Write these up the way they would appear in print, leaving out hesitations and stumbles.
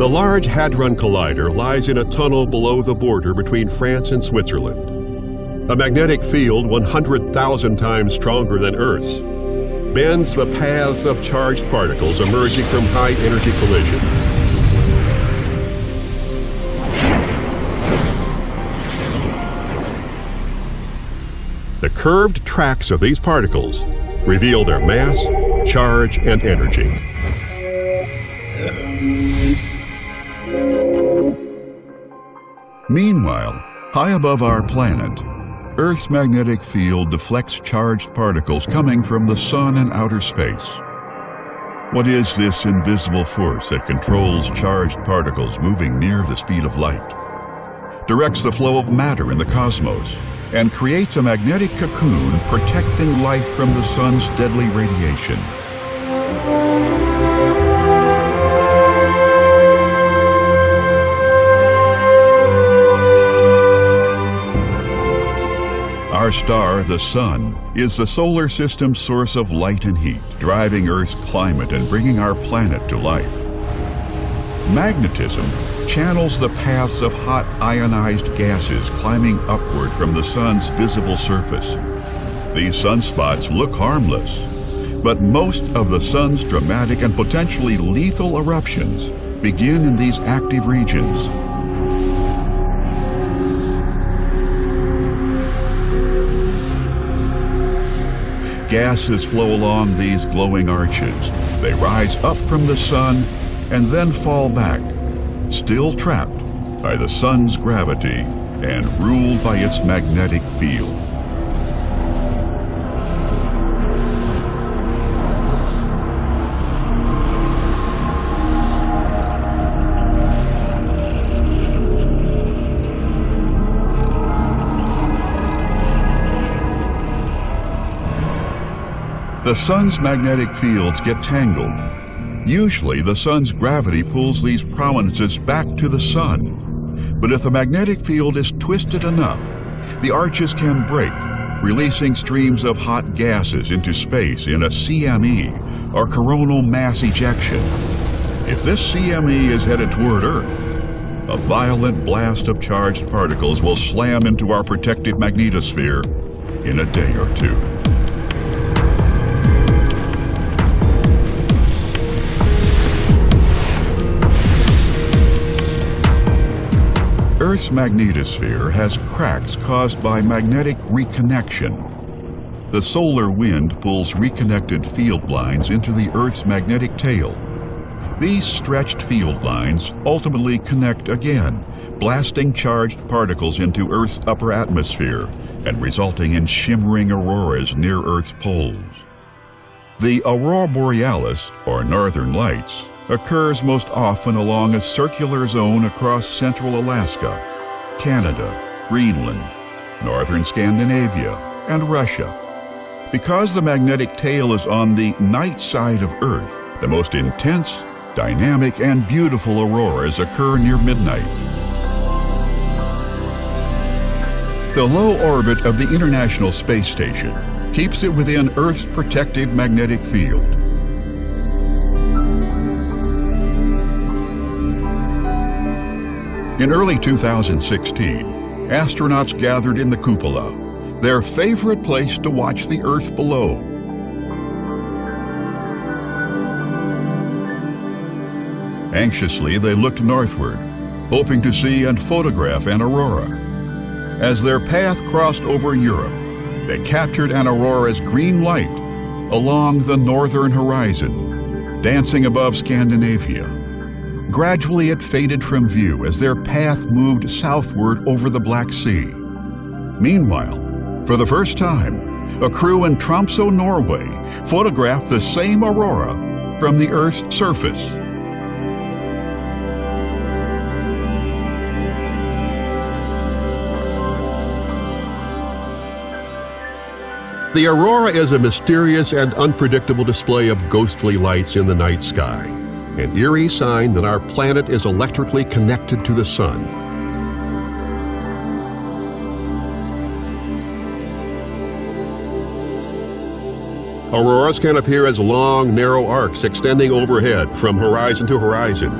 The Large Hadron Collider lies in a tunnel below the border between France and Switzerland. A magnetic field 100,000 times stronger than Earth's bends the paths of charged particles emerging from high-energy collisions. The curved tracks of these particles reveal their mass, charge, and energy. Meanwhile, high above our planet, Earth's magnetic field deflects charged particles coming from the sun and outer space. What is this invisible force that controls charged particles moving near the speed of light, directs the flow of matter in the cosmos, and creates a magnetic cocoon protecting life from the sun's deadly radiation? Our star, the Sun, is the solar system's source of light and heat, driving Earth's climate and bringing our planet to life. Magnetism channels the paths of hot ionized gases climbing upward from the Sun's visible surface. These sunspots look harmless, but most of the Sun's dramatic and potentially lethal eruptions begin in these active regions. Gases flow along these glowing arches. They rise up from the sun and then fall back, still trapped by the sun's gravity and ruled by its magnetic field. The sun's magnetic fields get tangled. Usually, the sun's gravity pulls these prominences back to the sun. But if the magnetic field is twisted enough, the arches can break, releasing streams of hot gases into space in a CME, or coronal mass ejection. If this CME is headed toward Earth, a violent blast of charged particles will slam into our protective magnetosphere in a day or two. Earth's magnetosphere has cracks caused by magnetic reconnection. The solar wind pulls reconnected field lines into the Earth's magnetic tail. These stretched field lines ultimately connect again, blasting charged particles into Earth's upper atmosphere and resulting in shimmering auroras near Earth's poles. The aurora borealis, or northern lights, occurs most often along a circular zone across central Alaska, Canada, Greenland, northern Scandinavia, and Russia. Because the magnetic tail is on the night side of Earth, the most intense, dynamic, and beautiful auroras occur near midnight. The low orbit of the International Space Station keeps it within Earth's protective magnetic field. In early 2016, astronauts gathered in the cupola, their favorite place to watch the Earth below. Anxiously, they looked northward, hoping to see and photograph an aurora. As their path crossed over Europe, they captured an aurora's green light along the northern horizon, dancing above Scandinavia. Gradually, it faded from view as their path moved southward over the Black Sea. Meanwhile, for the first time, a crew in Tromsø, Norway, photographed the same aurora from the Earth's surface. The aurora is a mysterious and unpredictable display of ghostly lights in the night sky, an eerie sign that our planet is electrically connected to the sun. Auroras can appear as long, narrow arcs extending overhead from horizon to horizon.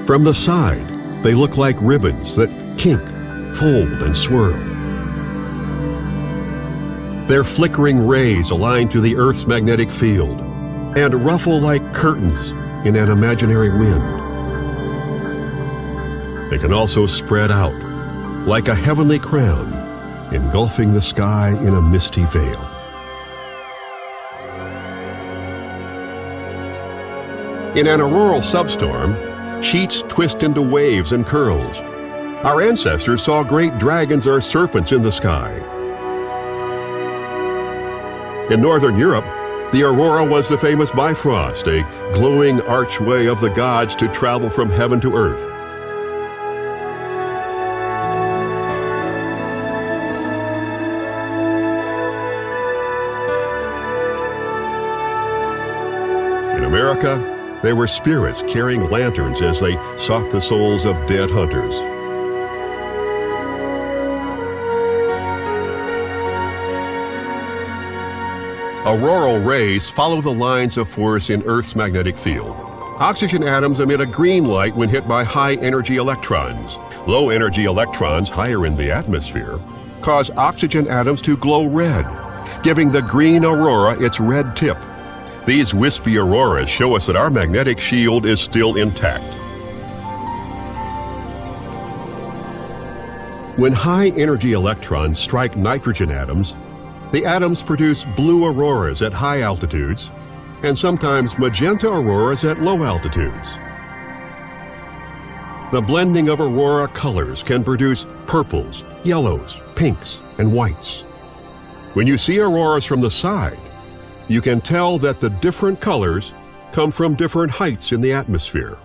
From the side, they look like ribbons that kink, fold, and swirl. Their flickering rays align to the Earth's magnetic field and ruffle like curtains in an imaginary wind. They can also spread out like a heavenly crown, engulfing the sky in a misty veil. In an auroral substorm, sheets twist into waves and curls. Our ancestors saw great dragons or serpents in the sky. In northern Europe, the aurora was the famous Bifrost, a glowing archway of the gods to travel from heaven to earth. In America, there were spirits carrying lanterns as they sought the souls of dead hunters. Auroral rays follow the lines of force in Earth's magnetic field. Oxygen atoms emit a green light when hit by high-energy electrons. Low-energy electrons higher in the atmosphere cause oxygen atoms to glow red, giving the green aurora its red tip. These wispy auroras show us that our magnetic shield is still intact. When high-energy electrons strike nitrogen atoms, the atoms produce blue auroras at high altitudes and sometimes magenta auroras at low altitudes. The blending of aurora colors can produce purples, yellows, pinks, and whites. When you see auroras from the side, you can tell that the different colors come from different heights in the atmosphere.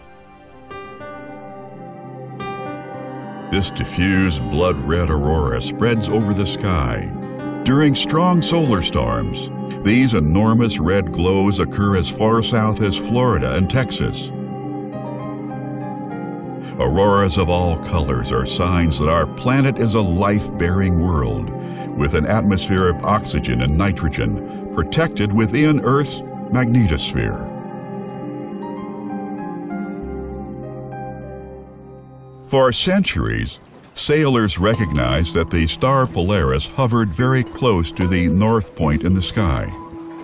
This diffuse blood-red aurora spreads over the sky. During strong solar storms, these enormous red glows occur as far south as Florida and Texas. Auroras of all colors are signs that our planet is a life-bearing world, with an atmosphere of oxygen and nitrogen protected within Earth's magnetosphere. For centuries, sailors recognized that the star Polaris hovered very close to the north point in the sky.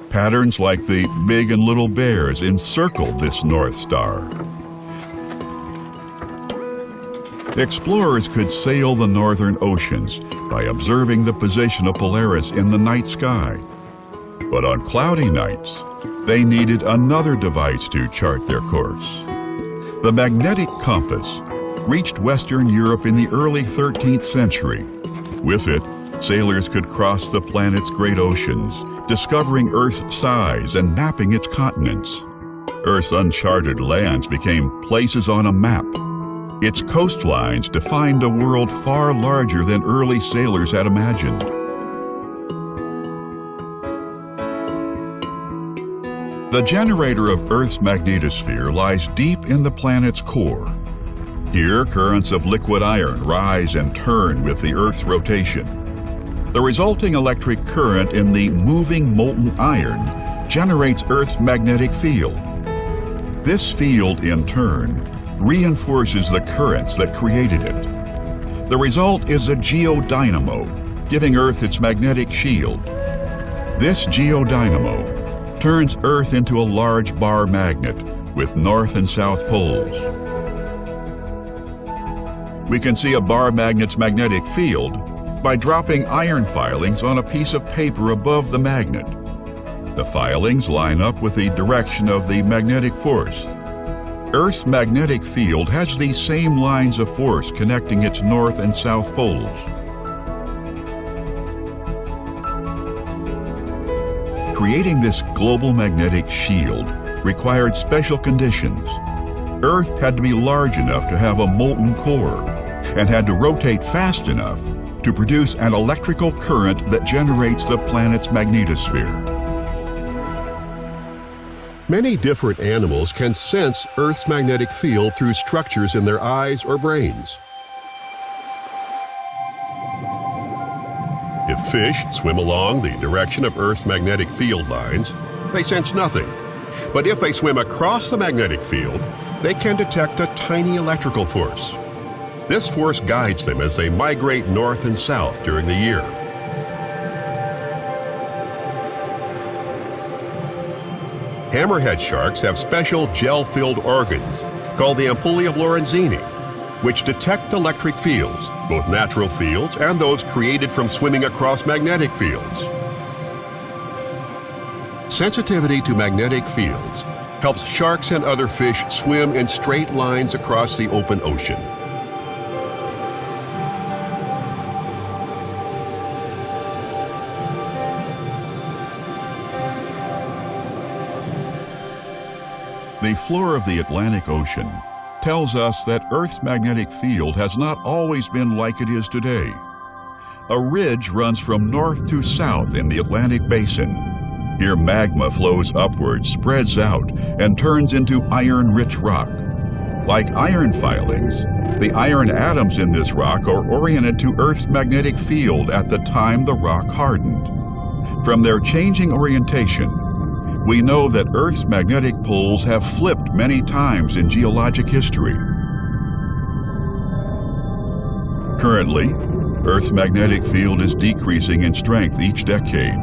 Patterns like the big and little bears encircled this North Star. Explorers could sail the northern oceans by observing the position of Polaris in the night sky. But on cloudy nights, they needed another device to chart their course. The magnetic compass reached Western Europe in the early 13th century. With it, sailors could cross the planet's great oceans, discovering Earth's size and mapping its continents. Earth's uncharted lands became places on a map. Its coastlines defined a world far larger than early sailors had imagined. The generator of Earth's magnetosphere lies deep in the planet's core. Here, currents of liquid iron rise and turn with the Earth's rotation. The resulting electric current in the moving molten iron generates Earth's magnetic field. This field, in turn, reinforces the currents that created it. The result is a geodynamo, giving Earth its magnetic shield. This geodynamo turns Earth into a large bar magnet with north and south poles. We can see a bar magnet's magnetic field by dropping iron filings on a piece of paper above the magnet. The filings line up with the direction of the magnetic force. Earth's magnetic field has these same lines of force connecting its north and south poles. Creating this global magnetic shield required special conditions. Earth had to be large enough to have a molten core and had to rotate fast enough to produce an electrical current that generates the planet's magnetosphere. Many different animals can sense Earth's magnetic field through structures in their eyes or brains. If fish swim along the direction of Earth's magnetic field lines, they sense nothing. But if they swim across the magnetic field, they can detect a tiny electrical force. This force guides them as they migrate north and south during the year. Hammerhead sharks have special gel-filled organs called the ampullae of Lorenzini, which detect electric fields, both natural fields and those created from swimming across magnetic fields. Sensitivity to magnetic fields helps sharks and other fish swim in straight lines across the open ocean. The floor of the Atlantic Ocean tells us that Earth's magnetic field has not always been like it is today. A ridge runs from north to south in the Atlantic Basin. Here magma flows upward, spreads out, and turns into iron-rich rock. Like iron filings, the iron atoms in this rock are oriented to Earth's magnetic field at the time the rock hardened. From their changing orientation, we know that Earth's magnetic poles have flipped many times in geologic history. Currently, Earth's magnetic field is decreasing in strength each decade.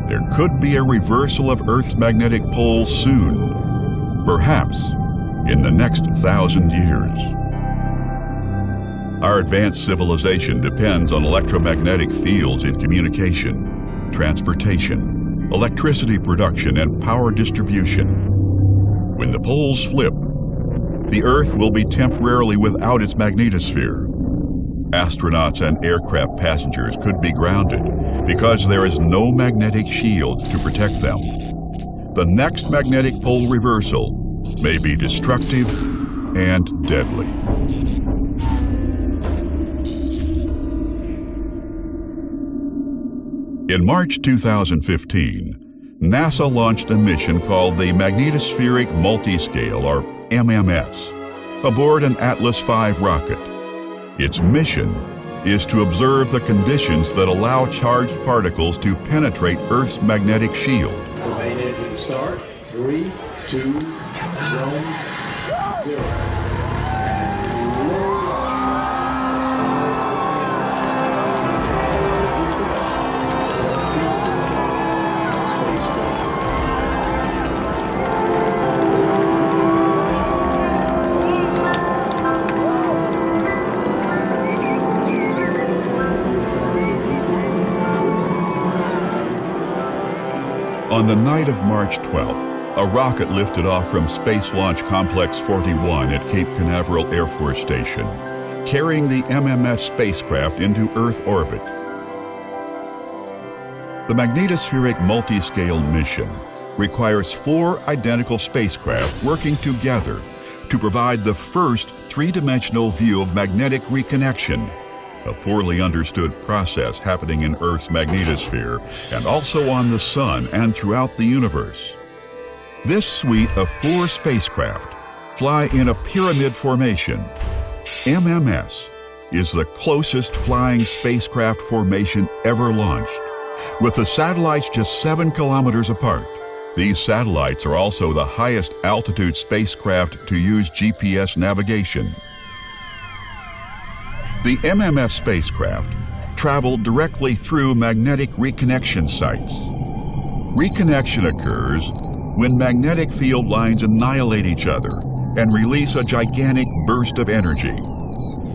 There could be a reversal of Earth's magnetic poles soon, perhaps in the next 1,000 years. Our advanced civilization depends on electromagnetic fields in communication, transportation, electricity production, and power distribution. When the poles flip, the Earth will be temporarily without its magnetosphere. Astronauts and aircraft passengers could be grounded because there is no magnetic shield to protect them. The next magnetic pole reversal may be destructive and deadly. In March 2015, NASA launched a mission called the Magnetospheric Multiscale, or MMS, aboard an Atlas V rocket. Its mission is to observe the conditions that allow charged particles to penetrate Earth's magnetic shield. The main engine start. 3, 2, 1, 0. On the night of March 12th, a rocket lifted off from Space Launch Complex 41 at Cape Canaveral Air Force Station, carrying the MMS spacecraft into Earth orbit. The Magnetospheric Multiscale mission requires 4 identical spacecraft working together to provide the first 3-dimensional view of magnetic reconnection, a poorly understood process happening in Earth's magnetosphere and also on the Sun and throughout the universe. This suite of 4 spacecraft fly in a pyramid formation. MMS is the closest flying spacecraft formation ever launched, with the satellites just 7 kilometers apart. These satellites are also the highest altitude spacecraft to use GPS navigation. The MMS spacecraft traveled directly through magnetic reconnection sites. Reconnection occurs when magnetic field lines annihilate each other and release a gigantic burst of energy.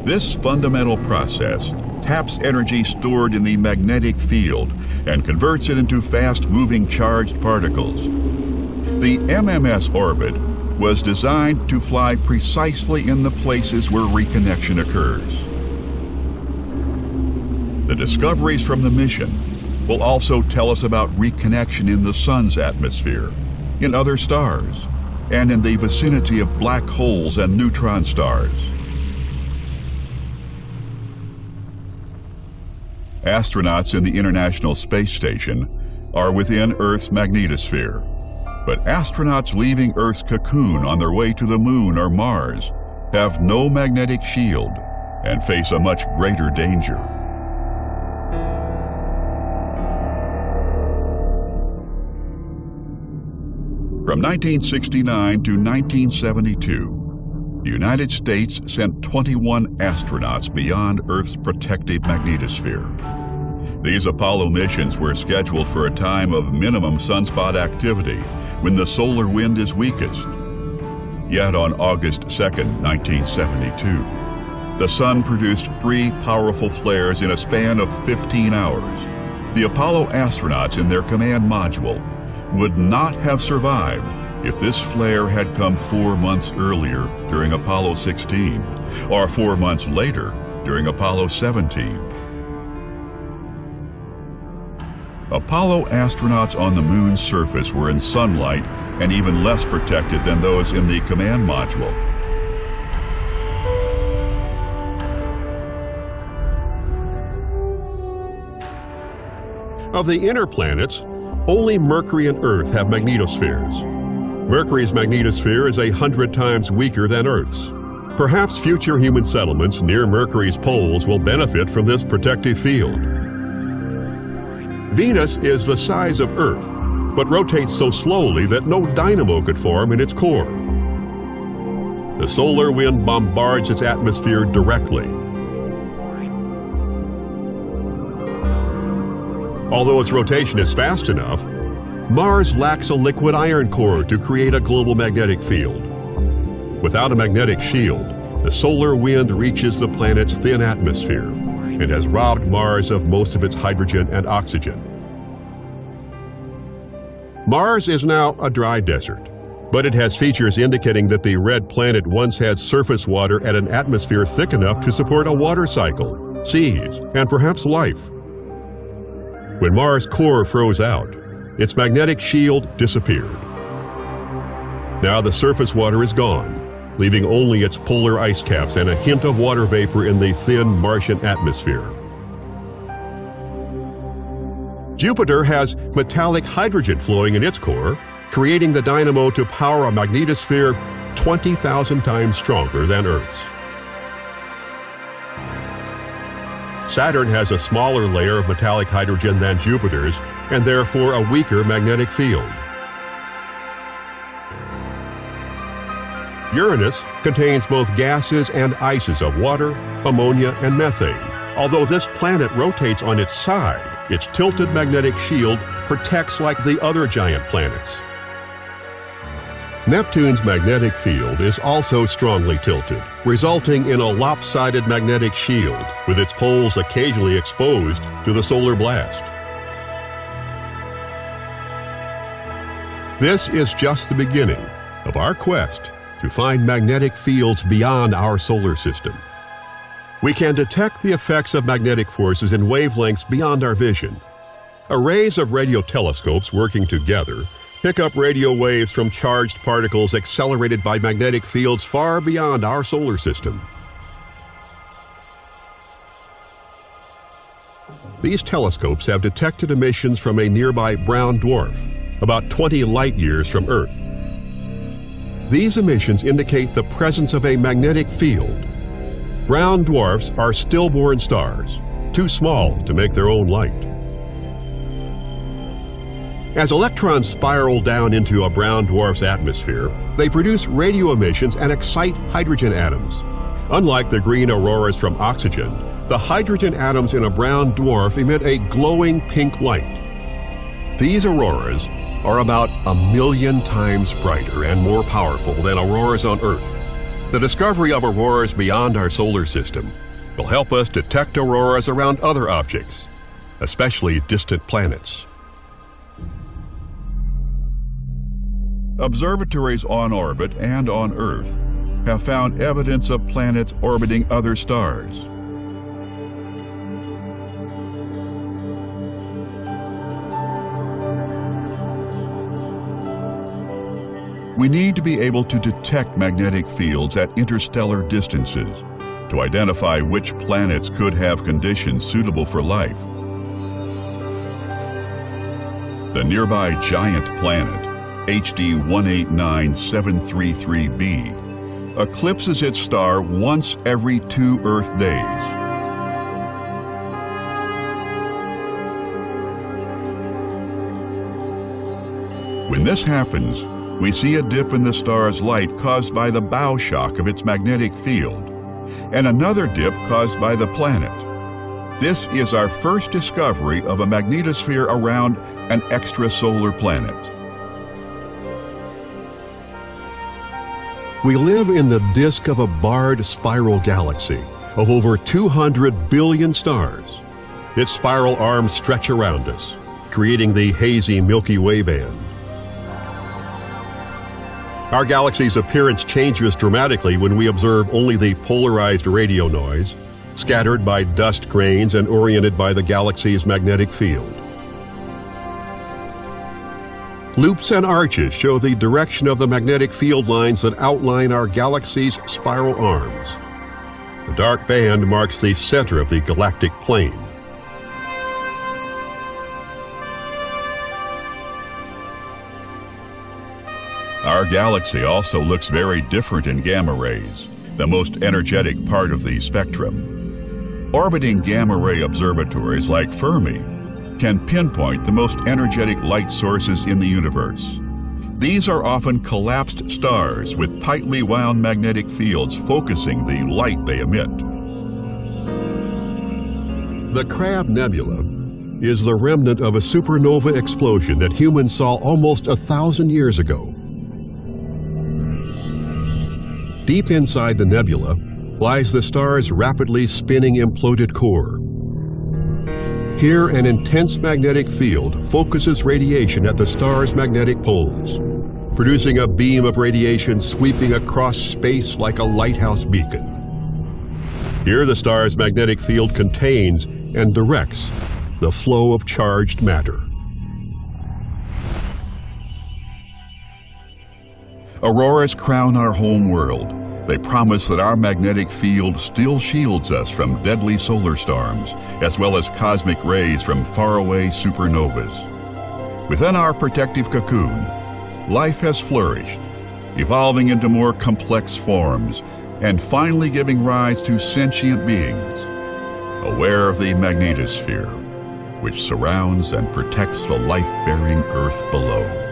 This fundamental process taps energy stored in the magnetic field and converts it into fast-moving charged particles. The MMS orbit was designed to fly precisely in the places where reconnection occurs. The discoveries from the mission will also tell us about reconnection in the Sun's atmosphere, in other stars, and in the vicinity of black holes and neutron stars. Astronauts in the International Space Station are within Earth's magnetosphere, but astronauts leaving Earth's cocoon on their way to the Moon or Mars have no magnetic shield and face a much greater danger. From 1969 to 1972, the United States sent 21 astronauts beyond Earth's protective magnetosphere. These Apollo missions were scheduled for a time of minimum sunspot activity when the solar wind is weakest. Yet on August 2, 1972, the sun produced 3 powerful flares in a span of 15 hours. The Apollo astronauts in their command module would not have survived if this flare had come 4 months earlier during Apollo 16 or 4 months later during Apollo 17. Apollo astronauts on the moon's surface were in sunlight and even less protected than those in the command module. Of the inner planets, only Mercury and Earth have magnetospheres. Mercury's magnetosphere is 100 times weaker than Earth's. Perhaps future human settlements near Mercury's poles will benefit from this protective field. Venus is the size of Earth, but rotates so slowly that no dynamo could form in its core. The solar wind bombards its atmosphere directly. Although its rotation is fast enough, Mars lacks a liquid iron core to create a global magnetic field. Without a magnetic shield, the solar wind reaches the planet's thin atmosphere and has robbed Mars of most of its hydrogen and oxygen. Mars is now a dry desert, but it has features indicating that the red planet once had surface water at an atmosphere thick enough to support a water cycle, seas, and perhaps life. When Mars' core froze out, its magnetic shield disappeared. Now the surface water is gone, leaving only its polar ice caps and a hint of water vapor in the thin Martian atmosphere. Jupiter has metallic hydrogen flowing in its core, creating the dynamo to power a magnetosphere 20,000 times stronger than Earth's. Saturn has a smaller layer of metallic hydrogen than Jupiter's, and therefore a weaker magnetic field. Uranus contains both gases and ices of water, ammonia, and methane. Although this planet rotates on its side, its tilted magnetic shield protects like the other giant planets. Neptune's magnetic field is also strongly tilted, resulting in a lopsided magnetic shield, with its poles occasionally exposed to the solar blast. This is just the beginning of our quest to find magnetic fields beyond our solar system. We can detect the effects of magnetic forces in wavelengths beyond our vision. Arrays of radio telescopes working together pick up radio waves from charged particles accelerated by magnetic fields far beyond our solar system. These telescopes have detected emissions from a nearby brown dwarf, about 20 light-years from Earth. These emissions indicate the presence of a magnetic field. Brown dwarfs are stillborn stars, too small to make their own light. As electrons spiral down into a brown dwarf's atmosphere, they produce radio emissions and excite hydrogen atoms. Unlike the green auroras from oxygen, the hydrogen atoms in a brown dwarf emit a glowing pink light. These auroras are about 1,000,000 times brighter and more powerful than auroras on Earth. The discovery of auroras beyond our solar system will help us detect auroras around other objects, especially distant planets. Observatories on orbit and on Earth have found evidence of planets orbiting other stars. We need to be able to detect magnetic fields at interstellar distances to identify which planets could have conditions suitable for life. The nearby giant planet, HD 189733b, eclipses its star once every 2 Earth days. When this happens, We see a dip in the star's light caused by the bow shock of its magnetic field, and another dip caused by the planet. This is our first discovery of a magnetosphere around an extrasolar planet. We live in the disk of a barred spiral galaxy of over 200 billion stars. Its spiral arms stretch around us, creating the hazy Milky Way band. Our galaxy's appearance changes dramatically when we observe only the polarized radio noise, scattered by dust grains and oriented by the galaxy's magnetic field. Loops and arches show the direction of the magnetic field lines that outline our galaxy's spiral arms. The dark band marks the center of the galactic plane. Our galaxy also looks very different in gamma rays, the most energetic part of the spectrum. Orbiting gamma ray observatories like Fermi can pinpoint the most energetic light sources in the universe. These are often collapsed stars with tightly wound magnetic fields focusing the light they emit. The Crab Nebula is the remnant of a supernova explosion that humans saw almost 1,000 years ago. Deep inside the nebula lies the star's rapidly spinning imploded core. Here, an intense magnetic field focuses radiation at the star's magnetic poles, producing a beam of radiation sweeping across space like a lighthouse beacon. Here, the star's magnetic field contains and directs the flow of charged matter. Auroras crown our home world. They promise that our magnetic field still shields us from deadly solar storms, as well as cosmic rays from faraway supernovas. Within our protective cocoon, life has flourished, evolving into more complex forms, and finally giving rise to sentient beings, aware of the magnetosphere, which surrounds and protects the life-bearing Earth below.